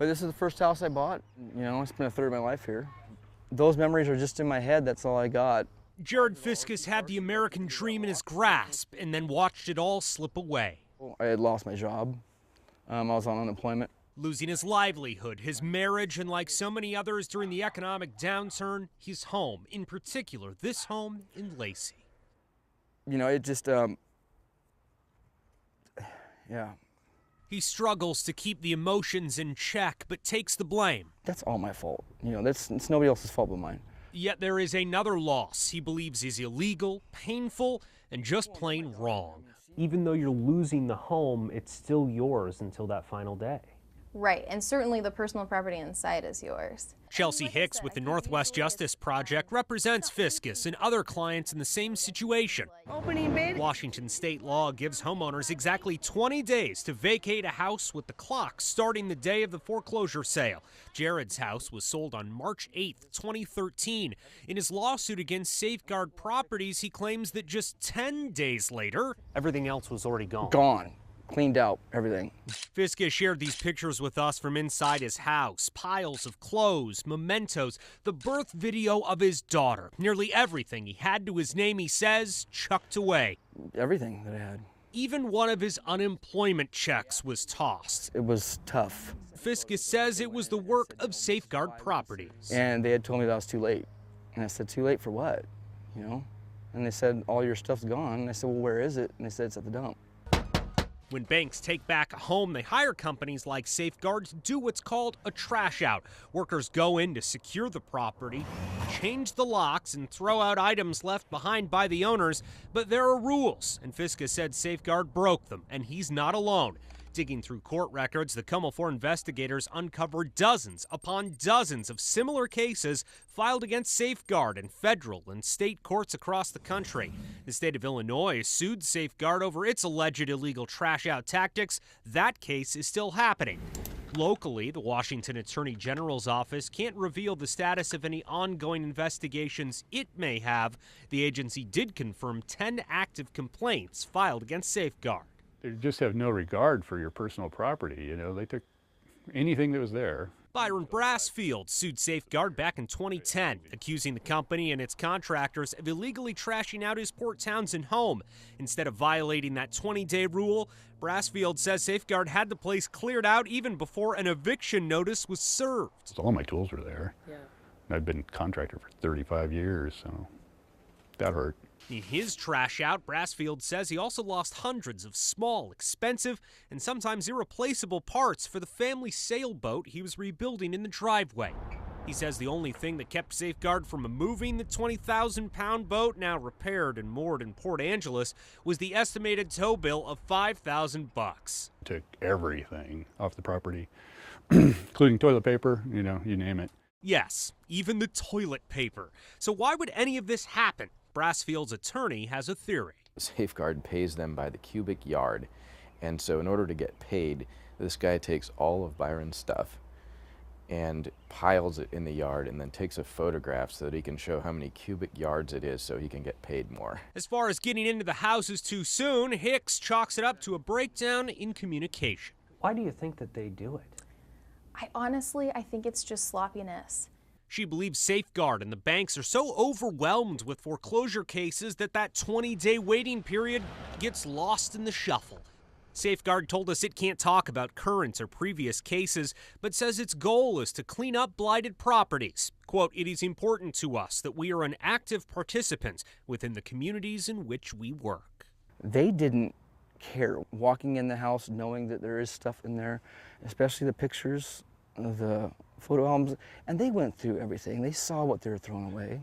But this is the first house I bought. You know, I spent a third of my life here. Those memories are just in my head. That's all I got. Jared Fiscus had the American dream in his grasp and then watched it all slip away. I had lost my job. I was on unemployment. Losing his livelihood, his marriage, and like so many others during the economic downturn, his home, in particular, this home in Lacey. You know, it just, yeah. He struggles to keep the emotions in check, but takes the blame. That's all my fault. You know, it's nobody else's fault but mine. Yet there is another loss he believes is illegal, painful, and just plain wrong. Even though you're losing the home, it's still yours until that final day. Right, and certainly the personal property inside is yours. Chelsea Hicks with the Northwest Justice Project represents Fiscus and other clients in the same situation. Opening bid. Washington state law gives homeowners exactly 20 days to vacate a house with the clock starting the day of the foreclosure sale. Jared's house was sold on March 8, 2013. In his lawsuit against Safeguard Properties, he claims that just 10 days later, Everything else was already gone. Gone. Cleaned out everything. Fiscus shared these pictures with us from inside his house. Piles of clothes, mementos, the birth video of his daughter. Nearly everything he had to his name, he says, chucked away. Everything that I had. Even one of his unemployment checks was tossed. It was tough. Fiscus says it was the work of Safeguard Properties. And they had told me that I was too late. And I said, too late for what? You know? And they said, all your stuff's gone. And I said, well, where is it? And they said, it's at the dump. When banks take back a home, they hire companies like Safeguard to do what's called a trash out. Workers go in to secure the property, change the locks, and throw out items left behind by the owners. But there are rules, and Fiscus said Safeguard broke them, and he's not alone. Digging through court records, the Como 4 investigators uncovered dozens upon dozens of similar cases filed against Safeguard in federal and state courts across the country. The state of Illinois sued Safeguard over its alleged illegal trash-out tactics. That case is still happening. Locally, the Washington Attorney General's office can't reveal the status of any ongoing investigations it may have. The agency did confirm 10 active complaints filed against Safeguard. They just have no regard for your personal property. You know, they took anything that was there. Byron Brassfield sued Safeguard back in 2010, accusing the company and its contractors of illegally trashing out his Port Townsend home. Instead of violating that 20-day rule, Brassfield says Safeguard had the place cleared out even before an eviction notice was served. So all my tools were there. Yeah. And I've been a contractor for 35 years, so that hurt. In his trash out, Brassfield says he also lost hundreds of small, expensive, and sometimes irreplaceable parts for the family sailboat he was rebuilding in the driveway. He says the only thing that kept Safeguard from moving the 20,000-pound boat, now repaired and moored in Port Angeles, was the estimated tow bill of $5,000. Took everything off the property, including toilet paper, you know, you name it. Yes, even the toilet paper. So why would any of this happen? Brassfield's attorney has a theory. Safeguard pays them by the cubic yard, and so in order to get paid, this guy takes all of Byron's stuff and piles it in the yard and then takes a photograph so that he can show how many cubic yards it is so he can get paid more. As far as getting into the houses too soon, Hicks chalks it up to a breakdown in communication. Why do you think that they do it? I think it's just sloppiness. She believes Safeguard and the banks are so overwhelmed with foreclosure cases that 20-day waiting period gets lost in the shuffle. Safeguard told us it can't talk about current or previous cases, but says its goal is to clean up blighted properties. Quote, "It is important to us that we are an active participant within the communities in which we work." They didn't care. Walking in the house, knowing that there is stuff in there, especially the pictures, the photo albums, and they went through everything. They saw what they were throwing away.